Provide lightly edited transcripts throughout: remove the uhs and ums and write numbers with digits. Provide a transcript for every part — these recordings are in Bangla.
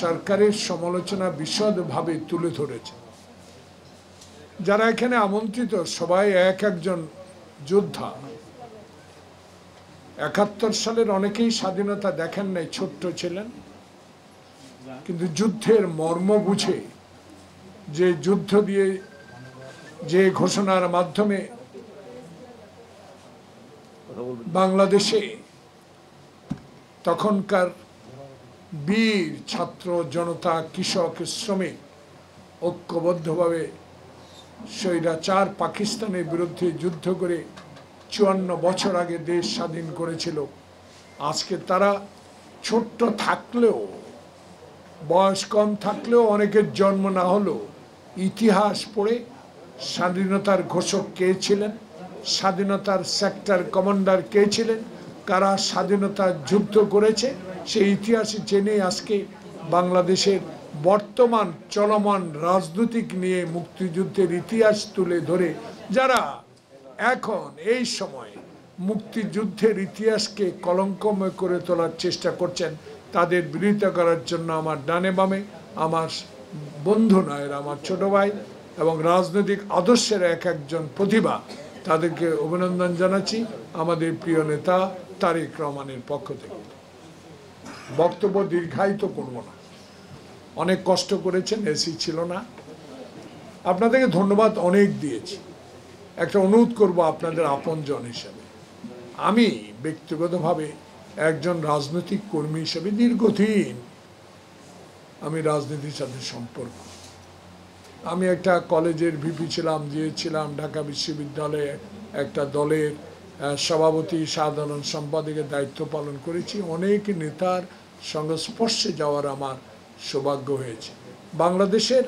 সরকারের সমালোচনা বিশদভাবে তুলে ধরেছে। যারা এখানে আমন্ত্রিত সবাই এক একজন যোদ্ধা। ৭১ সালের অনেকেই স্বাধীনতা দেখেন নাই, ছোট্ট ছিলেন, কিন্তু যুদ্ধের মর্ম বুঝে, যে যুদ্ধ দিয়ে যে ঘোষণার মাধ্যমে বাংলাদেশে তখনকার বীর ছাত্র জনতা, কৃষক, শ্রমিক ঐক্যবদ্ধভাবে স্বৈরাচার পাকিস্তানের বিরুদ্ধে যুদ্ধ করে ৫৪ বছর আগে দেশ স্বাধীন করেছিল। আজকে তারা ছোট্ট থাকলেও, বয়স কম থাকলেও, অনেকের জন্ম না হলেও ইতিহাস পড়ে স্বাধীনতার ঘোষক কে ছিলেন, স্বাধীনতার সেক্টর কমান্ডার কে ছিলেন, কারা স্বাধীনতার যুদ্ধ করেছে, সেই ইতিহাস জেনে আজকে বাংলাদেশের বর্তমান চলমান রাজনৈতিক নিয়ে মুক্তিযুদ্ধের ইতিহাস তুলে ধরে যারা এখন এই সময় মুক্তিযুদ্ধের ইতিহাসকে কলঙ্কময় করে তোলার চেষ্টা করছেন, তাদের বিরোধিতা করার জন্য আমার ডানে বামে আমার বন্ধু নয়, আমার ছোট ভাই এবং রাজনৈতিক আদর্শের এক একজন প্রতিভা, তাদেরকে অভিনন্দন জানাচ্ছি আমাদের প্রিয় নেতা তারেক রহমানের পক্ষ থেকে। বক্তব্য দীর্ঘায়িত করব না, অনেক কষ্ট করেছেন, এসি ছিল না, আপনাদেরকে ধন্যবাদ অনেক দিয়েছি। একটা অনুরোধ করব আপনাদের আপনজন হিসাবে, আমি ব্যক্তিগতভাবে একজন রাজনৈতিক কর্মী হিসেবে দীর্ঘদিন আমি রাজনীতির সাথে সম্পর্ক, আমি একটা কলেজের ভিপি ছিলাম, দিয়েছিলাম ঢাকা বিশ্ববিদ্যালয়ে একটা দলের সভাপতি, সাধারণ সম্পাদকের দায়িত্ব পালন করেছি, অনেক নেতার সংস্পর্শে যাওয়ার আমার সৌভাগ্য হয়েছে। বাংলাদেশের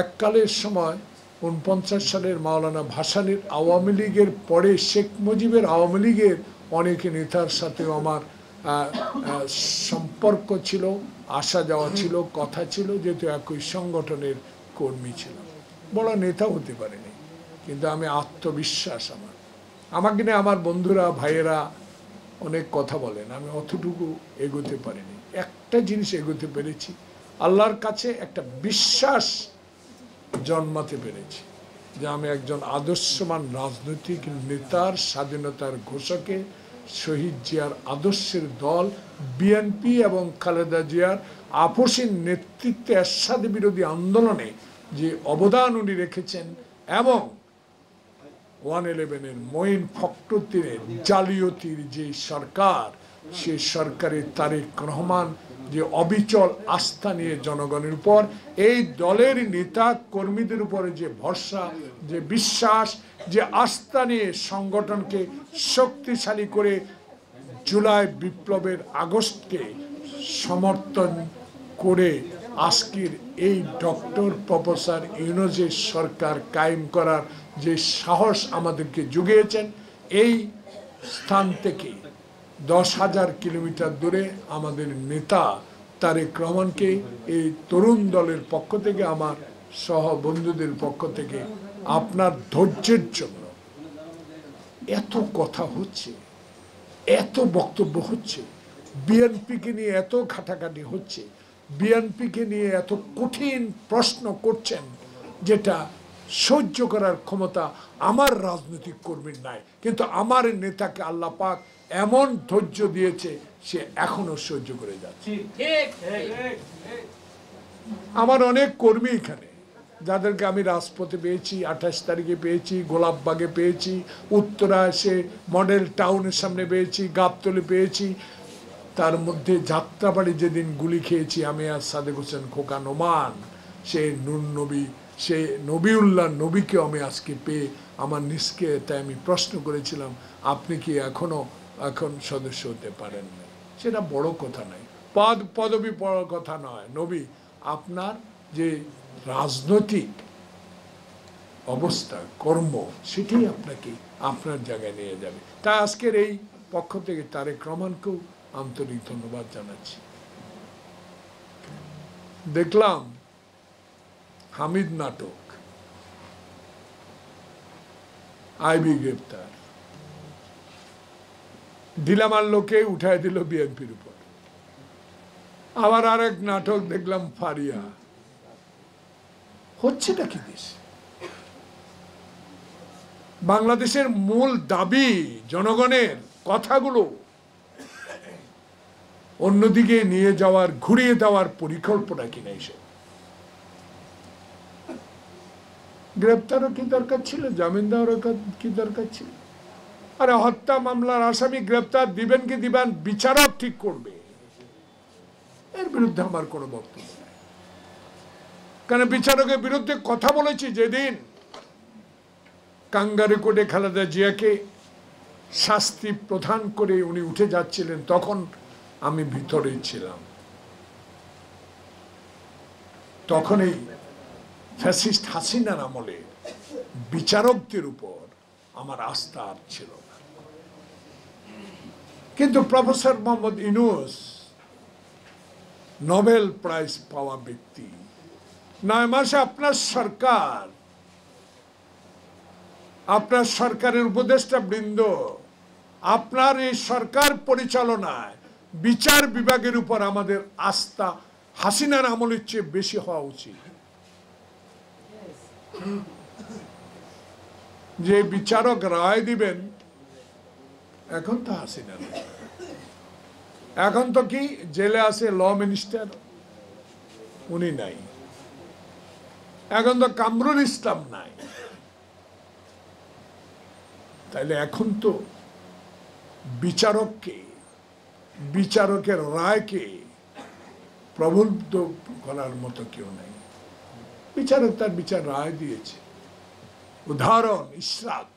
এককালের সময় ৪৯ সালের মাওলানা ভাসানীর আওয়ামী লীগের পরে শেখ মুজিবের আওয়ামী লীগের অনেক নেতার সাথেও আমার সম্পর্ক ছিল, আসা যাওয়া ছিল, কথা ছিল, যেহেতু একই সংগঠনের কর্মী ছিলাম। বড় নেতা হতে পারেনি, কিন্তু আমি আত্মবিশ্বাস, আমাকে নিয়ে আমার বন্ধুরা ভাইয়েরা অনেক কথা বলেন, আমি অতটুকু এগোতে পারিনি। একটা জিনিস এগোতে পেরেছি, আল্লাহর কাছে একটা বিশ্বাস জন্মাতে পেরেছি যে আমি একজন আদর্শবান রাজনৈতিক নেতার, স্বাধীনতার ঘোষকে, শহীদ জিয়ার আদর্শের দল বিএনপি এবং খালেদা জিয়ার আপসীন নেতৃত্বে এরশাদ বিরোধী আন্দোলনে যে অবদান উনি রেখেছেন এবং 111-এর মঈন ফখরুদ্দিনের জালিয়াতির যে সরকার, সেই সরকারের তারেক রহমান যে অবিচল আস্থা নিয়ে জনগণের উপর, এই দলের নেতা কর্মীদের উপরে যে ভরসা, যে বিশ্বাস, যে আস্থা নিয়ে সংগঠনকে শক্তিশালী করে জুলাই বিপ্লবের আগস্টকে সমর্থন করে আজকের এই ডক্টর প্রফেসর ইউনূসের সরকার কায়েম করার যে সাহস আমাদেরকে জুগিয়েছেন, এই স্থান থেকে 10,000 কিলোমিটার দূরে আমাদের নেতা তারেক রহমানকে এই তরুণ দলের পক্ষ থেকে, আমার সহ বন্ধুদের পক্ষ থেকে আপনার ধৈর্যের জন্য, এত কথা হচ্ছে, এত বক্তব্য হচ্ছে, বিএনপিকে নিয়ে এত ঘাটাঘাটি হচ্ছে, বিএনপিকে নিয়ে এত কঠিন প্রশ্ন করছেন, যেটা সহ্য করার ক্ষমতা আমার রাজনৈতিক কর্মীর নাই, কিন্তু আমার নেতাকে আল্লাহ পাক এমন ধৈর্য দিয়েছে, সে এখনো সহ্য করে যাচ্ছে। আমার অনেক কর্মী এখানে, যাদেরকে আমি রাজপথে পেয়েছি, 28 তারিখে পেয়েছি, গোলাপবাগে পেয়েছি, উত্তরা এসে মডেল টাউনের সামনে পেয়েছি, গাবতলী পেয়েছি, তার মধ্যে যাত্রাবাড়ি যেদিন গুলি খেয়েছি আমি আর সাদেক হোসেন খোকা নোমান, সে নূর নবী, সে নবীউল্লাহ নবীকে আমি আজকে পেয়ে আমার নিজকে, তাই আমি প্রশ্ন করেছিলাম, আপনি কি এখন সদস্য হতে পারেন না? সেটা বড় কথা নয়, পদবি বড় কথা নয়, নবী আপনার যে রাজনৈতিক অবস্থা, কর্ম, সেটাই আপনাকে আপনার জায়গায় নিয়ে যাবে। তাই আজকের এই পক্ষ থেকে তারেক রহমানকেও আন্তরিক ধন্যবাদ জানাচ্ছি। দেখলাম হামিদ নাটক, আইবি গ্রেপ্তার, ঢিলামার লোকে উঠায় দিল বিএনপির উপর। আবার আরেক নাটক দেখলাম ফারিয়া। হচ্ছেটা কি দেশ? বাংলাদেশের মূল দাবি জনগণের কথাগুলো অন্যদিকে নিয়ে যাওয়ার, ঘুরিয়ে দেওয়ার পরিকল্পনা কিনা এসব। গ্রেপ্তারও কি দরকার ছিল? জামিন দেওয়ারও কি দরকার ছিল? আরে হত্যা মামলার আসামি গ্রেপ্তার দিবেন কি দিবেন বিচারক ঠিক করবে, এর বিরুদ্ধে আমার কোনো বক্তব্য নেই। কারণ বিচারকের বিরুদ্ধে কথা বলেছি যেদিন কাঙ্গারু কোর্টে খালেদা জিয়াকে শাস্তি প্রদান করে উনি উঠে যাচ্ছিলেন, তখন আমি ভিতরে ছিলাম। তখন এই ফ্যাসিস্ট হাসিনার আমলে বিচারকদের উপর আমার আস্থা আর ছিল না। কিন্তু professor Mohammad Yunus, Nobel prize পাওয়া ব্যক্তি, 9 মাসে আপনার সরকারের উপদেষ্টা বৃন্দ, আপনার এই সরকার পরিচালনায় বিচার বিভাগের উপর আমাদের আস্থা হাসিনার আমলের চেয়ে বেশি হওয়া উচিত। যে বিচারক রায় দিবেন, এখন তো হাসিনা, এখন তো কি জেলে আছে ল মিনিস্টার, উনি নাই। এখন তো কামরুল ইসলাম নাই। তাইলে এখন তো বিচারককে, বিচারকের রায়কে প্রবুদ্ধ করার মতো কেউ নাই। বিচারক তার বিচার রায় দিয়েছে। উদাহরণ ইশরাক,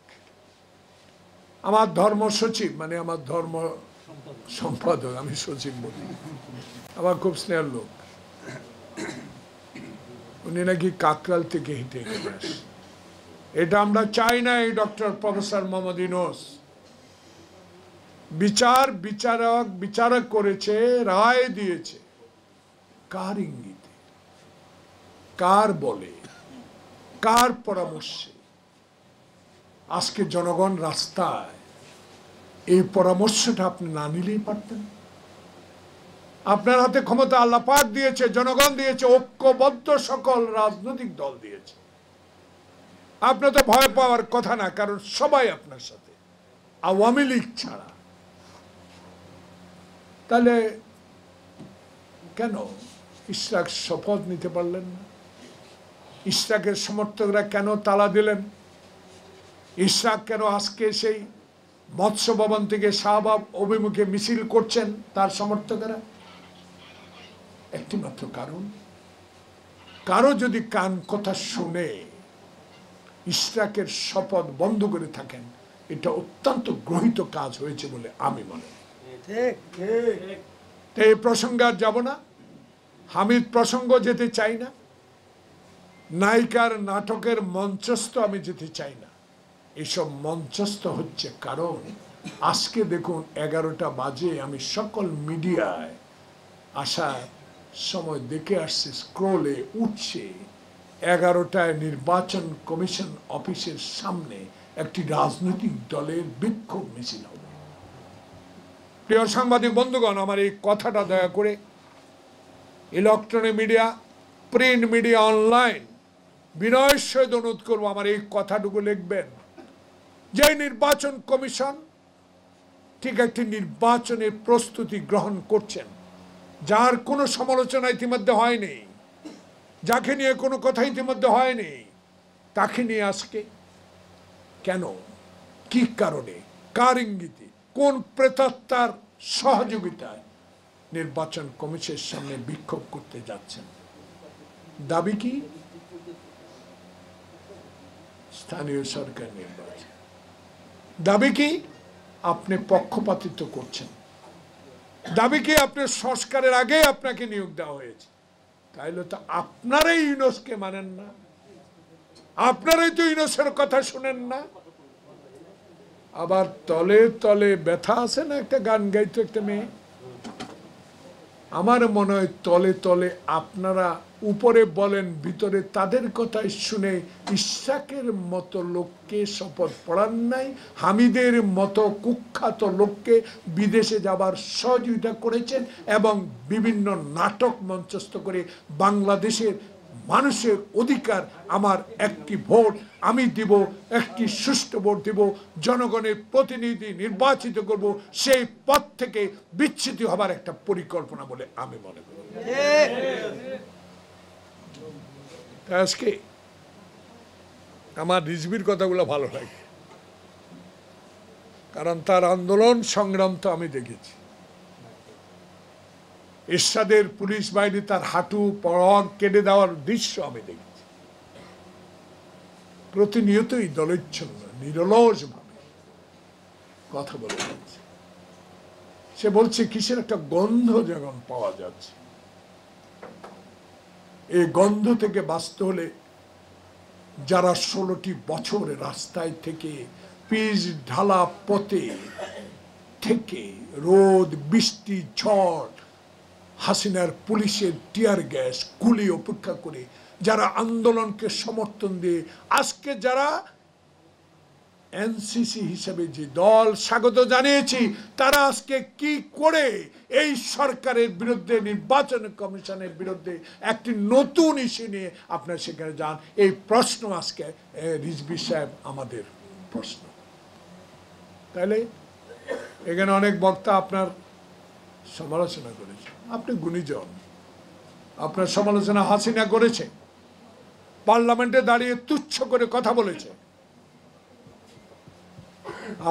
আমার ধর্ম সচিব, মানে আমার ধর্ম সম্পাদক, আমি সচিব বলি, আমার খুব স্নেহের লোক, উনি নাকি কাকরাল থেকে হেঁটে হেঁটে আসে। এটা আমরা চাই না। এই ডক্টর প্রফেসর মোহাম্মদ ইউনূস বিচারক করেছে, রায় দিয়েছে, কার ইঙ্গিতে, কার বলে, কার পরামর্শে? আজকে জনগণ রাস্তায়, এই পরামর্শটা আপনি না নিলেই পারতেন। আপনার হাতে ক্ষমতা আল্লাহ পাক দিয়েছে, জনগণ দিয়েছে, ঐক্যবদ্ধ সকল রাজনৈতিক দল দিয়েছে। আপনার তো ভয় পাওয়ার কথা না, কারণ সবাই আপনার সাথে, আওয়ামী লীগ ছাড়া। তাহলে কেন ইশরাক শপথ নিতে পারলেন না? ইশরাকের সমর্থকরা কেন তালা দিলেন? ইশরাক কেন আজকে সেই মৎস্য ভবন থেকে শাহবাগ অভিমুখে মিছিল করছেন তার সমর্থকেরা? একটি মাত্র কারণ, কারো যদি কান কথা শুনে ইশরাকের শপথ বন্ধ করে থাকেন, এটা অত্যন্ত গ্রহিত কাজ হয়েছে বলে আমি মনে করি। এই প্রসঙ্গে আর যাব না। হামিদ প্রসঙ্গ যেতে চাই না। নায়িকার নাটকের মঞ্চস্থ আমি যেতে চাই না। এসব মঞ্চস্থ হচ্ছে কারণ আজকে দেখুন 11টা বাজে, আমি সকল মিডিয়ায় আসার সময় দেখে আসছে, স্ক্রোলে উঠছে 11টায় নির্বাচন কমিশন অফিসের সামনে একটি রাজনৈতিক দলের বিক্ষোভ মিছিল হবে। প্রিয় সাংবাদিক বন্ধুগণ, আমার এই কথাটা দয়া করে electronic media, print media, online, বিনয়ের সহিত অনুরোধ করবো আমার এই কথাটুকু লিখবেন যে নির্বাচন কমিশন ঠিক একটি নির্বাচনের প্রস্তুতি গ্রহণ করছেন, যার কোনো সমালোচনা ইতিমধ্যে হয়নি, যাকে নিয়ে কোনো কথা ইতিমধ্যে হয়নি, তাকে নিয়ে আজকে কেন, কি কারণে, কার ইঙ্গিতে, কোন প্রেতাত্মার সহযোগিতায় নির্বাচন কমিশনের সামনে বিক্ষোভ করতে যাচ্ছেন? দাবি কি? স্থানীয় সরকার নির্বাচন। দাবি কি? আপনি পক্ষপাতিত্ব করছেন। দাবি কি? আপনার সংস্কারের আগে আপনাকে নিয়োগ দেওয়া হয়েছে। তাইলে তো আপনারাই ইউনূসকে মানেন না, আপনারাই তো ইউনূসের কথা শুনেন না। আবার তলে তলে ব্যথা আছে না, একটা গান গাইতো একটা মেয়ে, আমার মনে হয় তলে তলে আপনারা উপরে বলেন ভিতরে তাদের কথাই শুনে ইশাকের মতো লোককে শপথ পড়ান নাই, হামিদের মতো কুখ্যাত লোককে বিদেশে যাবার সহযোগিতা করেছেন এবং বিভিন্ন নাটক মঞ্চস্থ করে বাংলাদেশের মানুষের অধিকার, আমার একটি ভোট আমি দিব, একটি সুষ্ঠু ভোট দিব, জনগণের প্রতিনিধি নির্বাচিত করব, সেই পথ থেকে বিচ্যুত হবার একটা পরিকল্পনা বলে আমি মনে করি। আজকে আমার রিজভির কথাগুলো ভালো লাগে, কারণ তার আন্দোলন সংগ্রাম তো আমি দেখেছি। এরশাদের পুলিশ বাহিনী তার হাঁটু পরগ কেটে দেওয়ার দৃশ্য আমি দেখেছি। প্রতিনিয়তই দলেচ্ছন্ন নিরলস ভাবে কথা বলে যাচ্ছে। সে বলছে কিসের একটা গন্ধ যখন পাওয়া যাচ্ছে, এই গন্ধ থেকে বাঁচতে হলে যারা 16টি বছর রাস্তায় থেকে পিচ ঢালা পথে থেকে রোদ বৃষ্টি ঝড় হাসিনার পুলিশের টিয়ার গ্যাস গুলি অপেক্ষা করে যারা আন্দোলনকে সমর্থন দিয়ে আজকে যারা এনসিসি হিসেবে যে দল স্বাগত জানিয়েছি, তারা আজকে কি করে এই সরকারের বিরুদ্ধে নির্বাচন কমিশনের বিরুদ্ধে একটি নতুন ইস্যু নিয়ে আপনারা সেখানে যান, এই প্রশ্ন আজকে রিজভী সাহেব আমাদের প্রশ্ন। তাহলে এখানে অনেক বক্তা আপনার সমালোচনা করেছে, আপনি গুণীজন, আপনার সমালোচনা হাসিনা করেছে, পার্লামেন্টে দাঁড়িয়ে তুচ্ছ করে কথা বলেছে,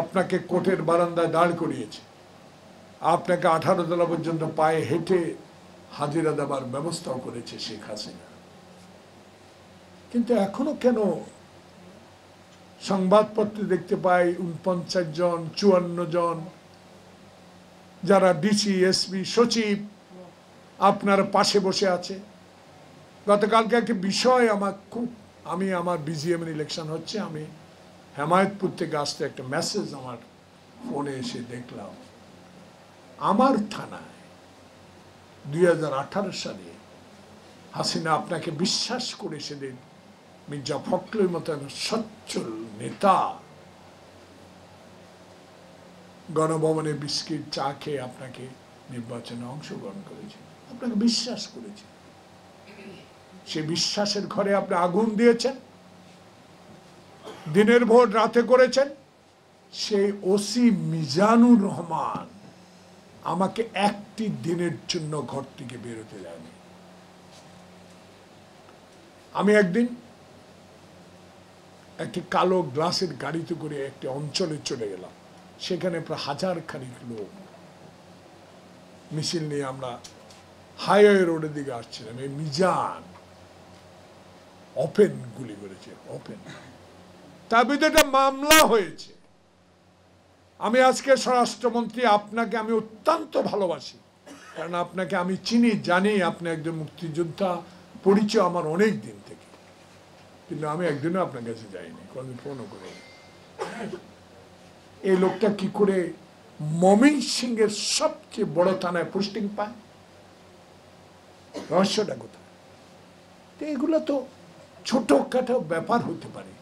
আপনাকে কোর্টের বারান্দায় দাঁড় করিয়েছে, আপনাকে 18 তলা পর্যন্ত পায়ে হেঁটে হাজিরা দেবার ব্যবস্থাও করেছে শেখ হাসিনা। কিন্তু এখনো কেন সংবাদপত্রে দেখতে পাই 49 জন 54 জন যারা ডিসি এসপি সচিব আপনার পাশে বসে আছে। গতকালকে একটা বিষয় আমি আমার বিজিএম ইলেকশন হচ্ছে, আমি হেমায়তপুর থেকে আসতে একটা মেসেজ আমার ফোনে এসে দেখলাম, আমার থানায় 2018 সালে হাসিনা আপনাকে বিশ্বাস করে সেদিন মির্জা ফখরুলের মতো সচ্ছল নেতা গণভবনে বিস্কিট চা খেয়ে আপনাকে নির্বাচনে অংশগ্রহণ করেছে, আপনাকে বিশ্বাস করেছে। সে বিশ্বাসের ঘরে আপনি আগুন দিয়েছেন, দিনের ভোট রাতে করেছেন। সেই ওসি মিজানুর রহমান আমাকে একটি দিনের জন্য ঘর থেকে বেরোতে দেয়নি। আমি একদিন একটি কালো গ্লাসের গাড়িতে করে একটি অঞ্চলে চলে গেলাম, সেখানে প্রায় 1000 খানিক লোক মিছিল নিয়ে আমরা হাইওয়ে রোডের দিকে আসছিলাম। এই মিজান ওপেন গুলি করেছে, ওপেন। তার বিরুদ্ধে একটা মামলা হয়েছে। আমি আজকে স্বরাষ্ট্রমন্ত্রী, আপনাকে আমি অত্যন্ত ভালোবাসি, কারণ আপনাকে আমি চিনি, জানি আপনি একজন মুক্তিযোদ্ধা, পরিচয় আমার অনেক দিন থেকে, কিন্তু আমি একদিনও আপনার কাছে যাইনি, কোনোদিন ফোনও করে। এই লোকটা কি করে ময়মনসিংহের সবচেয়ে বড় থানায় পোস্টিং পায়? রহস্যটা কোথায়? এগুলো তো ছোটখাটো ব্যাপার হতে পারে,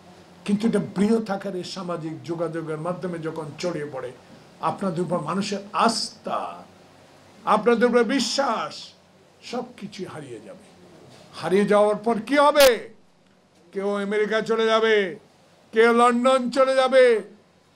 কিন্তু এটা বৃহৎ আকারে সামাজিক যোগাযোগের মাধ্যমে যখন ছড়িয়ে পড়ে, আপনাদের উপর মানুষের আস্থা, আপনাদের উপর বিশ্বাস সবকিছু হারিয়ে যাবে। হারিয়ে যাওয়ার পর কি হবে? কেউ আমেরিকা চলে যাবে, কেউ লন্ডন চলে যাবে,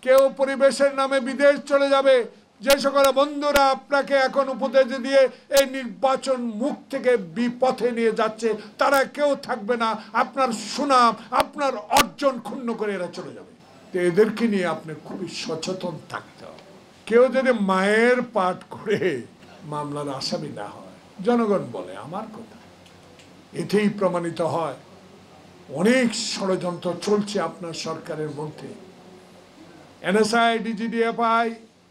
কেউ পরিবেশের নামে বিদেশ চলে যাবে। যে সকল বন্ধুরা আপনাকে এখন উপদেশ দিয়ে এই নির্বাচন মুখ থেকে বিপথে নিয়ে যাচ্ছে, তারা কেউ থাকবে না। আপনার সুনাম, আপনার অর্জন ক্ষুণ্ণ করে এরা চলে যাবে। তো এদেরকে নিয়ে আপনি খুবই সচেতন থাকতে হবে। কেউ যদি মায়ের পাঠ করে মামলার আসামি না হয়, জনগণ বলে আমার কথা, এতেই প্রমাণিত হয় অনেক ষড়যন্ত্র চলছে আপনার সরকারের মধ্যে। এনএসআই, ডিজিডিএফআই,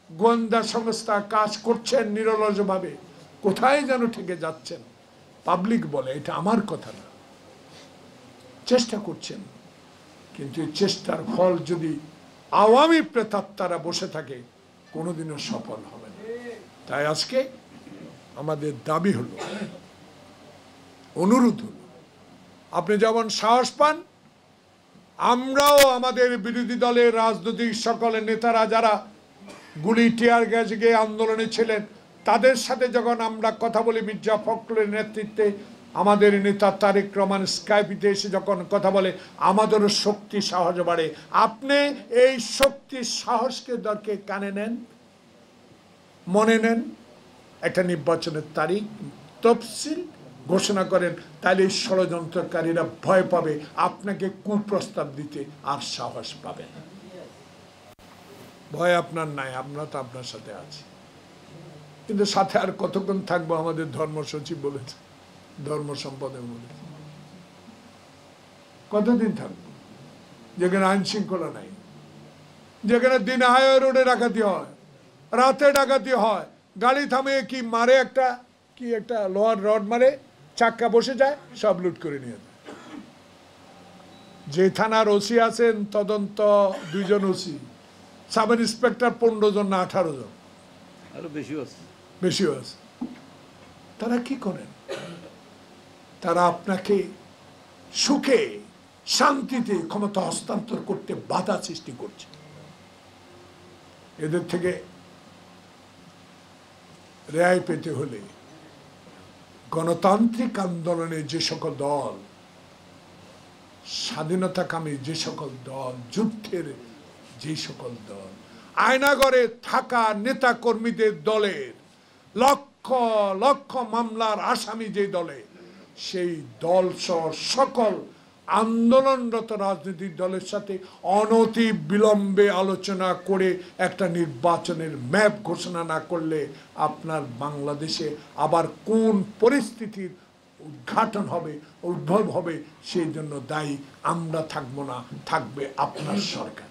গোয়েন্দা সংস্থা কাজ করছেন নিরলসভাবে, কোথায় যেন ঠেকে যাচ্ছেন। পাবলিক বলে এটা আমার কথা না, চেষ্টা করছেন, কিন্তু এই চেষ্টার ফল যদি আওয়ামী প্রেতাত্মারা বসে থাকে, কোনোদিনও সফল হবে না। তাই আজকে আমাদের দাবি হলো, অনুরোধ হলো, আপনি যেমন সাহস পান, আমরাও আমাদের বিরোধী দলের রাজনৈতিক সকলের নেতারা যারা গুলি টিয়ার গ্যাস গিয়ে আন্দোলনে ছিলেন, তাদের সাথে যখন আমরা কথা বলি, মির্জা ফখরুলের নেতৃত্বে আমাদের নেতা তারেক রহমান স্কাইপিতে এসে যখন কথা বলে, আমাদেরও শক্তি সাহস বাড়ে। আপনি এই শক্তি সাহসকে দরকে কানে নেন, মনে নেন, একটা নির্বাচনের তারিখ তফসিল ঘোষণা করেন, তাহলে এই ষড়যন্ত্রকারীরা ভয় পাবে, আপনাকে কুপ্রস্তাব দিতে আর সাহস পাবে না। ভয় আপনার নাই, আমরা তো আপনার সাথে আছি। কিন্তু সাথে আর কতক্ষণ থাকবো? আমাদের ধর্ম সচিব বলেছে, ধর্ম সম্পাদক বলেছে, কতদিন থাকবো? যেখানে আইন শৃঙ্খলা নাই, যেখানে দিনে হাইওয়ে রোডে ডাকাতি হয়, রাতে ডাকাতি হয়, গাড়ি থামিয়ে কি মারে, একটা লোহার রড মারে, চাক্কা বসে যায়, সব লুট করে নিয়ে যায়। যে থানার ওসি আছেন, তদন্ত 2 জন ওসি, সাব ইন্সপেক্টর 15 জন না 18 জন, আরো বেশিও আছে। তারা কি করেন? তারা আপনাকে সুখে শান্তিতে ক্ষমতা হস্তান্তর করতে বাধা সৃষ্টি করছে। এদের থেকে রেহাই পেতে হলে গণতান্ত্রিক আন্দোলনে যে সকল দল, স্বাধীনতাকামী যে সকল দল, যুদ্ধের যে সকল দল, আয়নাগরে থাকা নেতা কর্মীদের দলের লক্ষ লক্ষ মামলার আসামি যে দলে, সেই দল সহ সকল আন্দোলনরত রাজনৈতিক দলের সাথে অনতি বিলম্বে আলোচনা করে একটা নির্বাচনের ম্যাপ ঘোষণা না করলে আপনার বাংলাদেশে আবার কোন পরিস্থিতির উদ্ঘাটন হবে, উদ্ভব হবে, সেই জন্য দায়ী আমরা থাকবো না, থাকবে আপনার সরকার।